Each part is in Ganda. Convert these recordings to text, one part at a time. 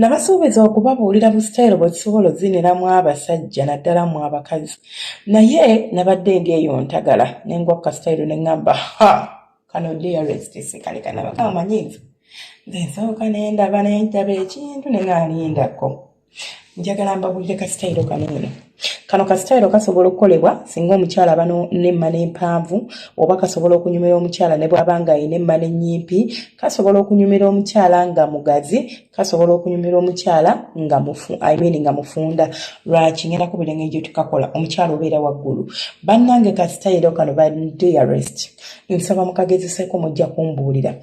nabasuubiza okubabuulira bu sitayiro bwe tusobola oziniramu abasajja naddala mu abakazi naye nabadde ndi eyo ntagala ne ngwa ku kasitayiro ne ŋŋamba kano dearest sikale kanabaka amanyiivu nze nsooka ne ndaba ekintu ne ŋŋalindako njagala mbabuulire kasitayiro kano eno kano kasitayiro kasobola okukolebwa singa omukyala aba n'emmana empanvu oba kasobola okunyumira omukyala ne bw'aba nga alina emmana ennyimpi kasobola okunyumira omukyala nga mugazi kasobola okunyumira omukyala nga mufunda lwaki ngenda kubira engeri gye tukakola omukyala obeera waggulu bannange kasitayiro kano ba dearest nsaba mukagezeseeko mujja kumbuulira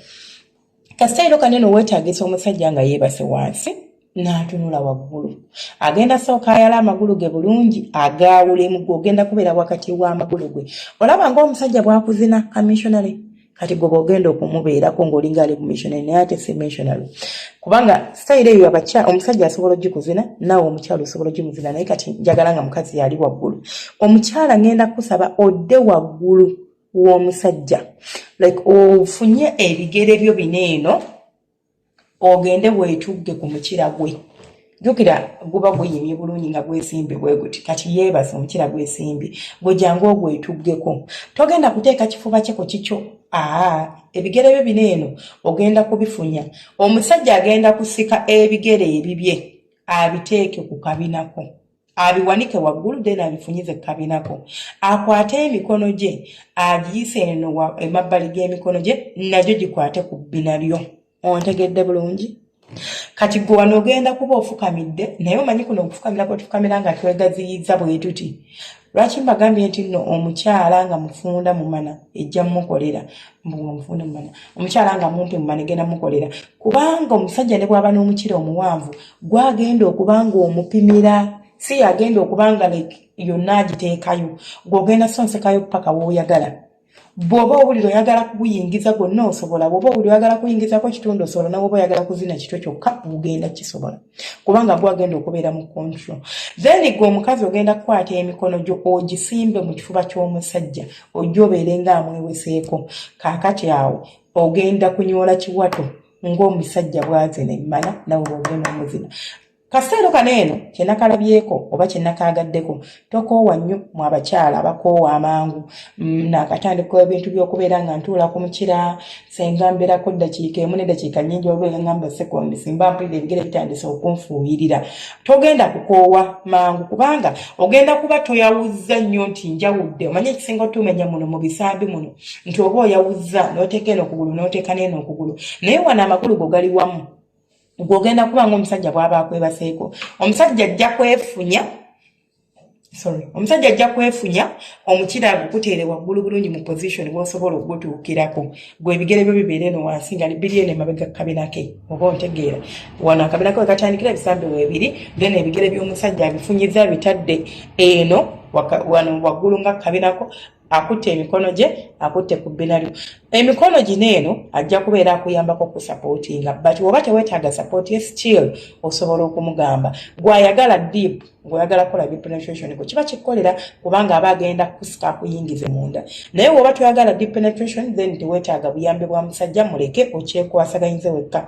kasitayiro kaneno weetaagisa omusajja nga yeebase wansi n'atunula waggulu agenda sooka ayala amagulu ge bulungi agaawulemu ogenda kubeera wakati w'amagulu ge olaba ng'omusajja bw'akuzina kamissionary kati gwe bw'ogenda okumubeerako ng'olinga ali missionary naye ate si missionary kubanga sitayiro eyo omusajja asobola ogikuzina naawe omukyala osobola ogimuzina naye kati njagala nga mukazi yali waggulu omukyala ngenda kusaba odde waggulu w'omusajja like ofunye ebigere byo bineeno ogende weetugge ku mukira gwe jjukira guba gweyimye bulungi nga gwesimbye bwe guti kati yeebase omukira gwesimbye gwe jangu ogwetuggeko togenda kuteeka kifuba kye ku kikyo ebigere byo bineeno ogenda kubifunya omusajja agenda kusika ebigere ebibye abiteeke ku kabinako abiwanike waggulu then abifunyize ku kabinako akwate emikono gye agiyise eno emabbali g'emikono gye nagyo gikwate ku binalyo ontegedde bulungi kati gwe wano ogenda kuba ofukamidde naye omanyi kuno okufukamira kwe tufukamira nga twegaziyiza bwe tuti lwaki mbagambye nti nno omukyala nga mufunda mumana ejja mmukolera mufunda mumana omukyala nga mumpi mumana egenda mukolera kubanga omusajja ne bw'aba n'omukira omuwanvu gwagenda okuba nga omupimira si agenda okuba nga yonna agiteekayo gw'ogenda sonsekayo paka w'oyagala bw'oba owulira oyagala kuguyingiza gwonna osobola bw'oba owulira oyagala kuyingizako kitundu osobola nawe oba oyagala kuzina kitwe kyokka bugenda kisobola kubanga gwagenda okubeera mu control then gwe omukazi ogenda kukwata emikono gyo ogisimbe mu kifuba ky'omusajja ojja obeere ng'amweweseeko kaakati awo ogenda kunyoola kiwato ng'omusajja bw'azina emmana nawe bw'ogenda omuzina kasitayiro kaneeno kyenakalabyeko oba kyenakaagaddeko tokoowa nnyo mu abakyala abakoowa amangu naakatandika ebintu by'okubeera nga ntuula ku mukira senga mbeerako ddakiika emu n'eddakiika nnyingi obeera ngamba sekondi simba mpulira ebigere bitandise okunfuuyirira togenda kukoowa mangu kubanga ogenda kuba toyawuzza nnyo nti njawudde omanyi ekisinga otumenya muno mu bisambi muno nti oba oyawuzza n'oteeka eno okugulu n'oteeka n'eno okugulu naye wano amagulu go gali wamu gw'ogenda kuba ng'omusajja bw'aba akwebaseeko omusajja ajja kwefunya omukira gukuteere waggulu bulungi mu position bw'osobola okugutuukirako gwe ebigere byo bibeere eno wansi nga biri eno emabega kabinake oba ontegeera wano akabinake wekatandikira ebisambi weebiri then ebigere by'omusajja abifunyiza bitadde eno wano waggulu nga kabinako akutte emikono gye akutte ku binalyo emikono gino eno ajja kubeera akuyambako kusapootinga but oba teweetaaga support ye still osobola okumugamba gw'ayagala deep gw'ayagala kola deep penetration gwe kiba kikolera kubanga aba agenda kusika akuyingize munda naye bw'oba toyagala deep penetration then teweetaaga buyambi bwa musajja muleke okyekwasaganyize wekka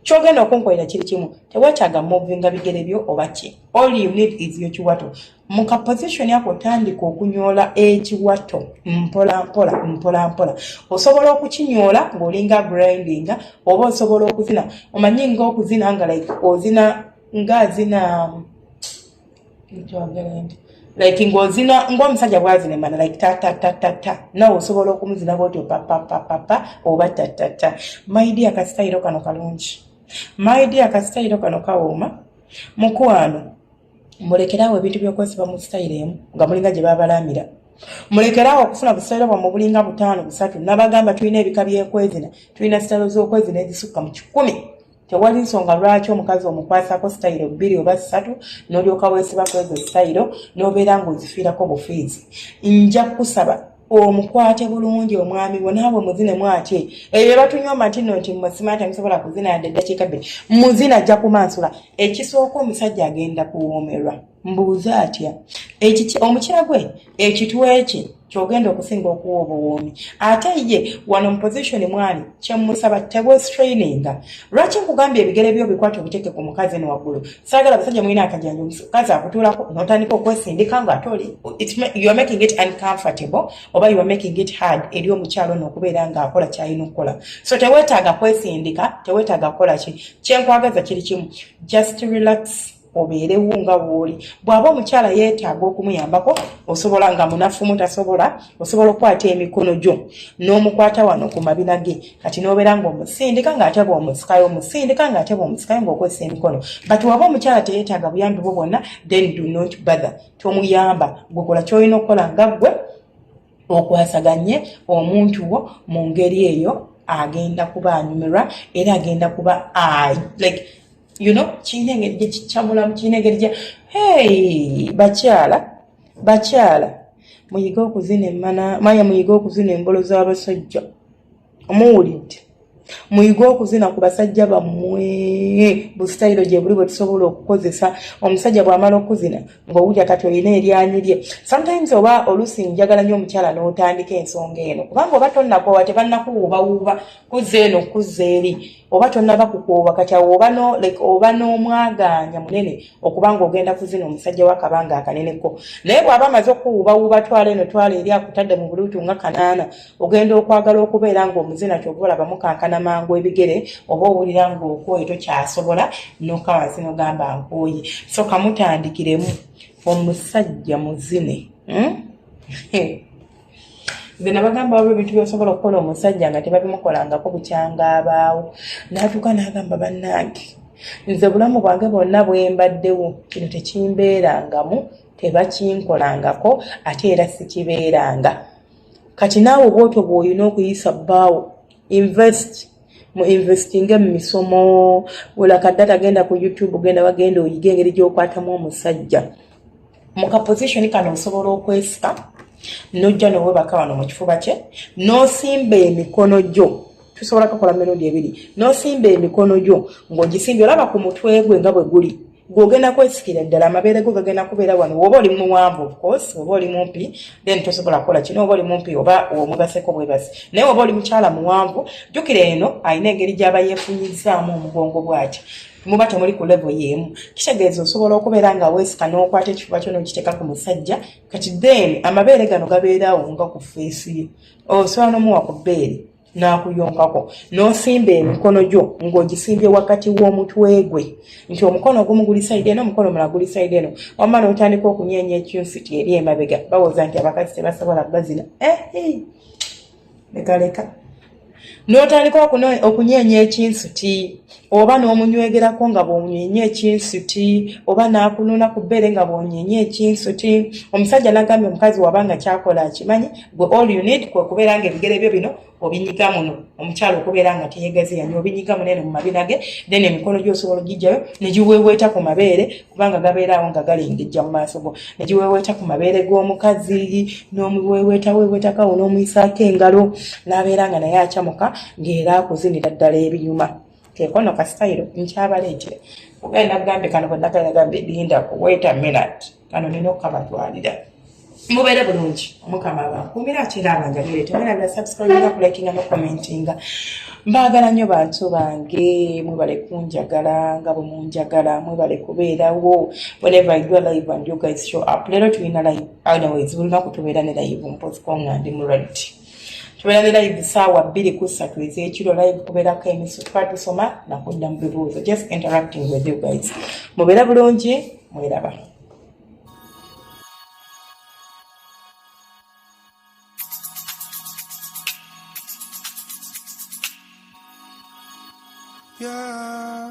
kyogenda okunkolera kiri kimu teweetaaga movinga bigere byo oba ki all you need is your kiwato mu kaposition yako otandika okunyoola ekiwato mpola mpola osobola okukinyoola ng'olinga grindinga oba osobola okuzina omanyi ng'okuzina nga like ozina ng'azina like ng'ozina ng'omusajja bw'azina emana like ta nawe osobola okumuzina bw'otyo pa oba ta my dear kasitayiro kano kalungi my dear kasitayiro kano kawooma mukwano mulekerawo ebintu by'okwesiba mu sitayiro emu nga mulinga gye babalamira mulekerawo okufuna busitayiro bwammwe bulinga 5-3 nabagamba tulina ebika by'ekwezina tulina sitayiro z'okwezina ezisukka mu 10 tewali nsonga lwaki omukazi omukwasako sitayiro 2 oba 3 n'olyoka weesibako ezo sitayiro n'obeera ng'ozifiirako bufiizi nja kusaba omukwate bulungi omwami we naawe muzinemu ate ebyo batunyoma ntino nti musimanta musobola kuzina yadde eddakiika 2 muzina ajja kumansula ekisooka omusajja agenda kuwoomerwa mbuuza atya omukira gwe ekitwe kye kyogenda okusinga okuwa obuwoomi. Ate ye wano mu position mwani kyemusaba tebwestraininga. Lwaki nkugambye ebigere byo bikwate obiteeke ku mukazi eno waggulu? Saagala abasajja mulina akajanja omukazi akutuulako n'otandika okwesindika nga toli. You are making it uncomfortable oba you are making it hard eri omukyalo n'okubeera ng'akola ky'alina okukola. So teweetaaga kwesindika, teweetaaga kukola ki. Kyenkwagaza kiri kimu. Just relax. Obeerewo nga bw'oli. Bw'aba omukyala yeetaaga okumuyambako, osobola nga munafu mutasobola, osobola okukwata emikono gyo n'omukwata wano ku mabina ge. Kati n'obeera ng'omusindika ng'ate bw'omusikayo, omusindika ng'ate bw'omusikayo ng'okwesa emikono. But bw'aba omukyala teyeetaaga buyambi bwo bwonna, then do not bother. Tomuyamba. Gwekola ky'olina okukola nga ggwe okwasaganye omuntu wo mu ngeri eyo agenda kuba anyumirwa era agenda kuba like kiina engeri gye kikyamulamu, kiina engeri gye bakyala muyiga okuzina emmana manya, muyiga okuzina embolo z'abasajja. Omuwulidde? Muyiga okuzina ku basajja bammwe bu style gye buli bwe tusobola okukozesa. Omusajja bw'amala okuzina ng'owulya kati olina eryanyi lye. Sometimes oba oluusi njagala nnyo omukyala n'otandika ensonga eno kubanga oba tonnakoowa tebannakuwuubawuuba kuzza eno kuzza eri oba tonnaba kukoowa kati awo oba n'omwagaanya munene okubanga ogenda kuzina omusajja w'akabanga akaneneko. Naye bw'aba amaze okuwuubawuuba twala eno twala eri akutadde mu buluutu nga kanaana ogenda okwagala okubeera ng'omuzina ky'oba olabamu kankana mangu ebigere oba owulira ng'okooye tokyasobola n'okka wansi n'ogamba nkooye. So kamutandikiremu omusajja muzine. Nze nabagamba waliwo ebintu byosobola okukola omusajja nga tebabimukolangako bukyanga abaawo. N'atuuka n'agamba bannange nze bulamu bwange bwonna bwe mbaddewo kino tekimbeerangamu, tebakinkolangako ate era sikibeeranga. Kati naawe bw'otyo bw'olina okuyisa bbaawo mu investinge mu misomo. Olakadde tagenda ku YouTube genda wagenda oyiga engeri gy'okwatamu omusajja. Mu kaposition kano osobola okwesika n'ojja n'owebaka wano mu kifuba kye n'osimba emikono gyo. Tusobola kukola mirundi ebiri. N'osimba emikono gyo ng'ogisimbye olaba ku mutwe gwe nga bwe guli. Gw'ogenda kwesikira ddala amabeere go gagenda kubeera wano. Woba oli muwanvu of course, woba oli mumpi then tosobola kukola kino. Woba oli mumpi oba omugaseko bwebasi. Naye woba oli mukyala muwanvu, jjukira eno alina engeri gy'aba yeefunyizzaamu omugongo bw'ati. Muba temuli ku level y'emu. Kitegeeza osobola okubeera nga weesika n'okwata ekifuba kyo n'okiteeka ku musajja. Kati then amabeere gano gabeeraawo nga ku face ye. Osobola n'omuwa ku bbeere n'akuyonkako n'osimba emikono gyo ng'ogisimbye wakati w'omutwe gwe nti omukono ogumu guli sayidi eno omukono omulala guli sayidi eno. Wamma n'otandika okunyeenya ekyunsiti eri emabega bawoza nti abakazi tebasobola bazina. Lekaleka n'otandika okunyeenya ekinsuti oba n'omunywegerako nga bw'onyeenya ekinsuti oba n'akununa ku bbeere nga bw'onyeenya ekinsuti. Omusajja n'agambye omukazi wabanga kyakola akimanyi, gwe all you need kwe kubeera nga ebigere byo bino obinyiga muno. Omukyala okubeera nga teyegaziyanya obinyiga munene mu mabina ge, then emikono gy'osobola ogijjayo ne giweeweeta ku mabeere kubanga gabeeraawo nga galengejja mu maaso go, ne giweeweeta ku mabeere g'omukazi n'omuweeweetakawo n'omuyisaako engalo n'abeera nga naye akyamuka ng'era akuzinira ddala ebinyuma. Kekono ka style nkyabaleetera. Ogenda kugambe kano konnakala nagambe linda wait a minute. Kano nina okukabatwalira. Mubeere bulungi. Omukama abankuumira akira abanjagire. Temwerabira subscribe nga kulikinga no commentinga. Mbaagala nnyo bantu bange. Mwebale kunjagala nga bwe munjagala. Mwebale kubeerawo. Whenever I do a live and you guys show up. Leero tulina live. Otherwise bulina kutubeera ne live mpoziko nga ndi mu ready. Tubeera live saawa 2:03 ez'ekiro live kubeerako emisu twatusoma nakudda mu bibuuzo. Just interacting with you guys. Mubeera bulungi, mweraba. Yeah.